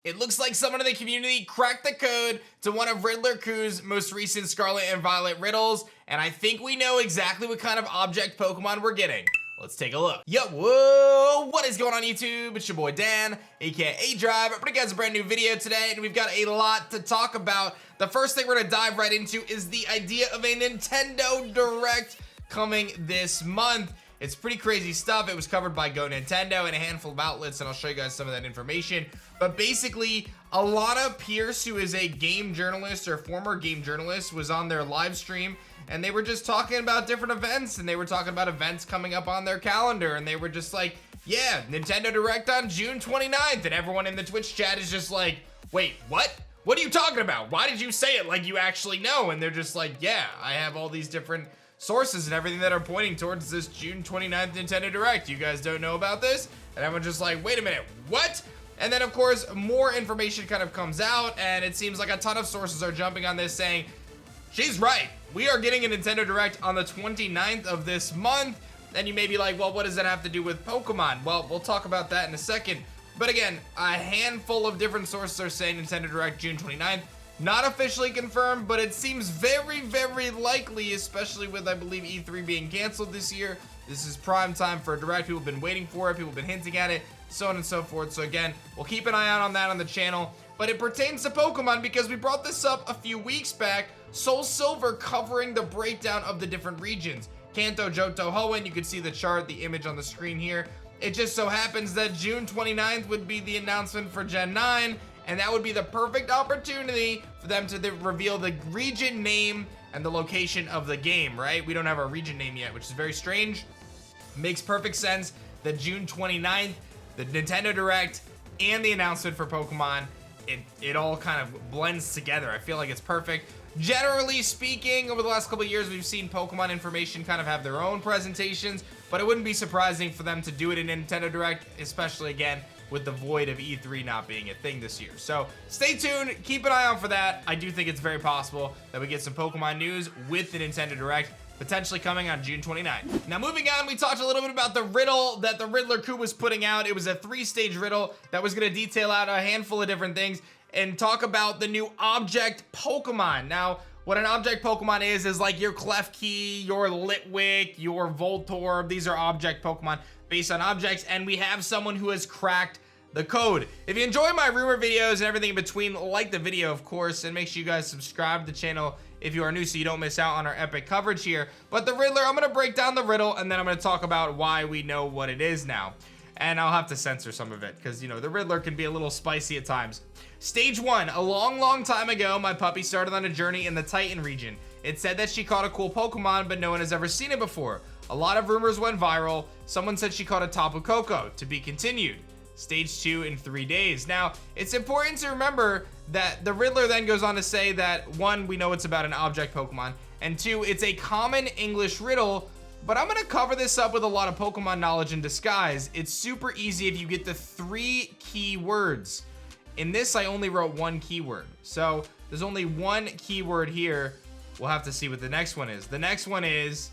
It looks like someone in the community cracked the code to one of Riddler Khu's most recent Scarlet and Violet riddles, and I think we know exactly what kind of object Pokemon we're getting. Let's take a look. Yo, whoa, what is going on YouTube? It's your boy Dan, aka Drive. I'm bringing you guys a brand new video today, and we've got a lot to talk about. The first thing we're gonna dive right into is the idea of a Nintendo Direct coming this month. It's pretty crazy stuff. It was covered by Go Nintendo and a handful of outlets, and I'll show you guys some of that information. But basically, Alana Pierce, who is a game journalist or former game journalist, was on their live stream, and they were just talking about different events, and they were talking about events coming up on their calendar, and they were just like, yeah, Nintendo Direct on June 29th, and everyone in the Twitch chat is just like, wait, what? What are you talking about? Why did you say it like you actually know? And they're just like, yeah, I have all these different sources and everything that are pointing towards this June 29th Nintendo Direct. You guys don't know about this? And everyone's just like, wait a minute, what? And then of course, more information kind of comes out, and it seems like a ton of sources are jumping on this saying, she's right, we are getting a Nintendo Direct on the 29th of this month. And you may be like, well, what does that have to do with Pokemon? Well, we'll talk about that in a second. But again, a handful of different sources are saying Nintendo Direct June 29th. Not officially confirmed, but it seems very, very likely, especially with, I believe, E3 being canceled this year. This is prime time for a Direct. People have been waiting for it. People have been hinting at it, so on and so forth. So again, we'll keep an eye out on that on the channel. But it pertains to Pokemon because we brought this up a few weeks back. Soul Silver covering the breakdown of the different regions. Kanto, Johto, Hoenn, you can see the chart, the image on the screen here. It just so happens that June 29th would be the announcement for Gen 9, and that would be the perfect opportunity for them to reveal the region name and the location of the game, right? We don't have our region name yet, which is very strange. Makes perfect sense that June 29th, the Nintendo Direct, and the announcement for Pokemon, it all kind of blends together. I feel like it's perfect. Generally speaking, over the last couple of years, we've seen Pokemon information kind of have their own presentations, but it wouldn't be surprising for them to do it in Nintendo Direct, especially again, with the void of E3 not being a thing this year. So stay tuned, keep an eye out for that. I do think it's very possible that we get some Pokemon news with the Nintendo Direct, potentially coming on June 29th. Now moving on, we talked a little bit about the riddle that the Riddler Khu was putting out. It was a 3-stage riddle that was gonna detail out a handful of different things and talk about the new object Pokemon. Now, what an object Pokemon is like your Klefki, your Litwick, your Voltorb. These are object Pokemon based on objects, and we have someone who has cracked the code. If you enjoy my rumor videos and everything in between, like the video, of course, and make sure you guys subscribe to the channel if you are new so you don't miss out on our epic coverage here. But the Riddler, I'm gonna break down the riddle, and then I'm gonna talk about why we know what it is now. And I'll have to censor some of it because, you know, the Riddler can be a little spicy at times. Stage 1, a long time ago, my puppy started on a journey in the Titan region. It said that she caught a cool Pokemon, but no one has ever seen it before. A lot of rumors went viral. Someone said she caught a Tapu Koko, to be continued. Stage 2 in 3 days. Now, it's important to remember that the Riddler then goes on to say that 1, we know it's about an object Pokemon, and 2, it's a common English riddle. But I'm gonna cover this up with a lot of Pokemon knowledge in disguise. It's super easy if you get the 3 key words. In this, I only wrote 1 keyword. So there's only 1 keyword here. We'll have to see what the next one is. The next one is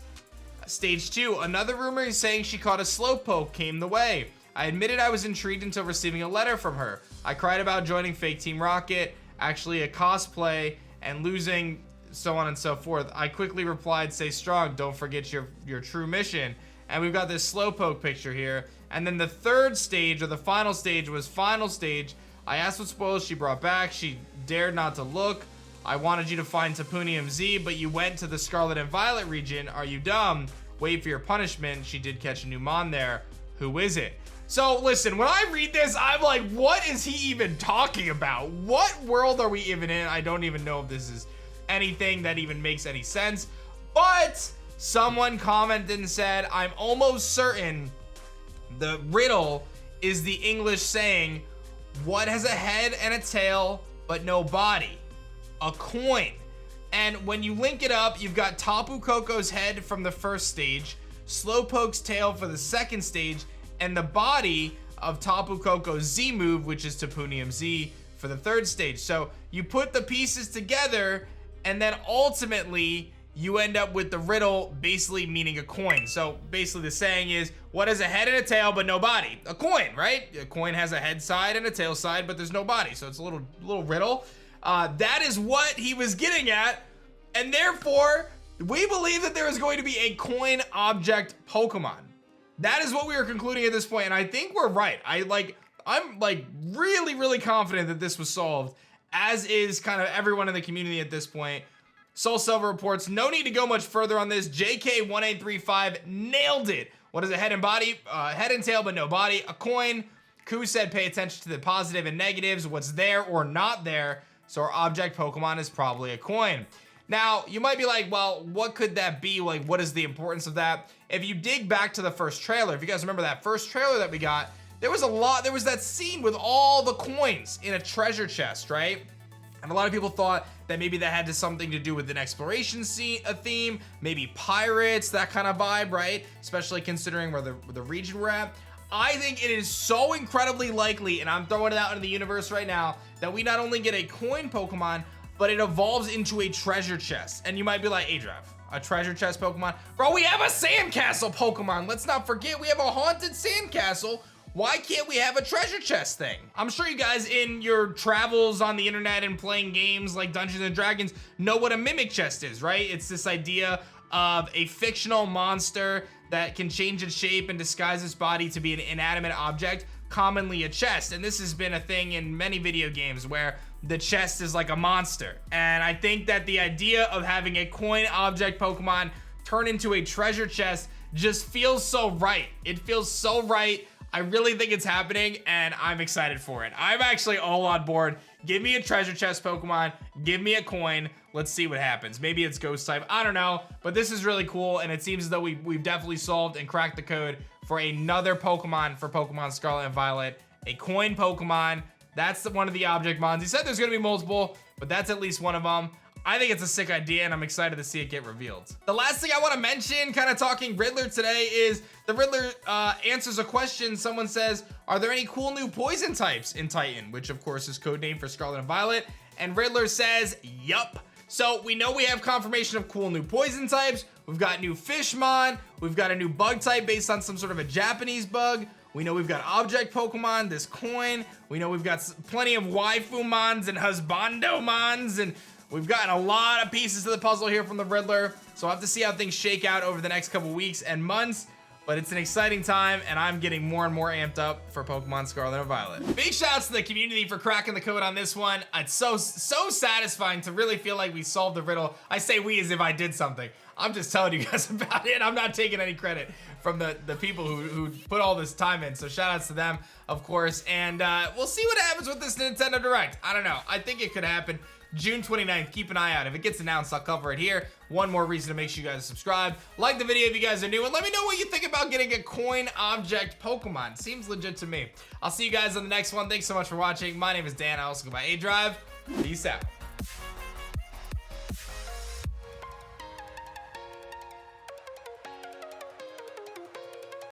stage 2. Another rumor is saying she caught a Slowpoke came the way. I admitted I was intrigued until receiving a letter from her. I cried about joining Fake Team Rocket, actually a cosplay, and losing, so on and so forth. I quickly replied, stay strong, don't forget your true mission. And we've got this Slowpoke picture here. And then the 3rd stage, or the final stage, was final stage. I asked what spoils she brought back. She dared not to look. I wanted you to find Tapunium Z, but you went to the Scarlet and Violet region. Are you dumb? Wait for your punishment. She did catch a new Mon there. Who is it? So listen, when I read this, I'm like, what is he even talking about? What world are we even in? I don't even know if this is anything that even makes any sense. But someone commented and said, I'm almost certain the riddle is the English saying, what has a head and a tail but no body? A coin. And when you link it up, you've got Tapu Koko's head from the 1st stage, Slowpoke's tail for the 2nd stage, and the body of Tapu Koko's Z move, which is Tapunium Z, for the 3rd stage. So you put the pieces together, and then ultimately you end up with the riddle basically meaning a coin. So basically the saying is, what has a head and a tail but no body? A coin, right? A coin has a head side and a tail side, but there's no body. So it's a little riddle. That is what he was getting at. And therefore, we believe that there is going to be a coin object Pokemon. That is what we are concluding at this point, and I think we're right. I'm like really, really confident that this was solved, as is kind of everyone in the community at this point. Soul Silver reports, no need to go much further on this. JK1835 nailed it. What is a head and body? Head and tail, but no body. A coin. Khu said pay attention to the positive and negatives, what's there or not there. So our object Pokemon is probably a coin. Now, you might be like, well, what could that be? Like, what is the importance of that? If you dig back to the first trailer, if you guys remember that first trailer that we got, there was that scene with all the coins in a treasure chest, right? And a lot of people thought that maybe that had something to do with an exploration scene, a theme, maybe pirates, that kind of vibe, right? Especially considering where the region we're at. I think it is so incredibly likely, and I'm throwing it out into the universe right now, that we not only get a coin Pokemon, but it evolves into a treasure chest. And you might be like, hey, Drive, a treasure chest Pokemon? Bro, we have a sandcastle Pokemon. Let's not forget, we have a haunted sandcastle. Why can't we have a treasure chest thing? I'm sure you guys in your travels on the internet and playing games like Dungeons and Dragons know what a mimic chest is, right? It's this idea of a fictional monster that can change its shape and disguise its body to be an inanimate object, commonly a chest. And this has been a thing in many video games where the chest is like a monster. And I think that the idea of having a coin object Pokemon turn into a treasure chest just feels so right. It feels so right. I really think it's happening, and I'm excited for it. I'm actually all on board. Give me a treasure chest Pokemon. Give me a coin. Let's see what happens. Maybe it's ghost type. I don't know, but this is really cool, and it seems as though we've definitely solved and cracked the code for another Pokemon for Pokemon Scarlet and Violet. A coin Pokemon. That's one of the object mons. He said there's going to be multiple, but that's at least one of them. I think it's a sick idea, and I'm excited to see it get revealed. The last thing I want to mention, kind of talking Riddler today, is the Riddler answers a question. Someone says, are there any cool new poison types in Titan? Which, of course, is codename for Scarlet and Violet. And Riddler says, yup. So we know we have confirmation of cool new poison types. We've got new Fishmon. We've got a new bug type based on some sort of a Japanese bug. We know we've got object Pokemon, this coin. We know we've got plenty of waifu mons and husbando mons, and we've gotten a lot of pieces to the puzzle here from the Riddler, so I'll have to see how things shake out over the next couple weeks and months, but it's an exciting time, and I'm getting more and more amped up for Pokemon Scarlet and Violet. Big shouts to the community for cracking the code on this one. It's so satisfying to really feel like we solved the riddle. I say we as if I did something. I'm just telling you guys about it. I'm not taking any credit from the people who put all this time in, so shout outs to them, of course, and we'll see what happens with this Nintendo Direct. I don't know. I think it could happen. June 29th, keep an eye out. If it gets announced, I'll cover it here. One more reason to make sure you guys subscribe. Like the video if you guys are new, and let me know what you think about getting a coin object Pokemon. Seems legit to me. I'll see you guys on the next one. Thanks so much for watching. My name is Dan. I also go by A-Drive. Peace out.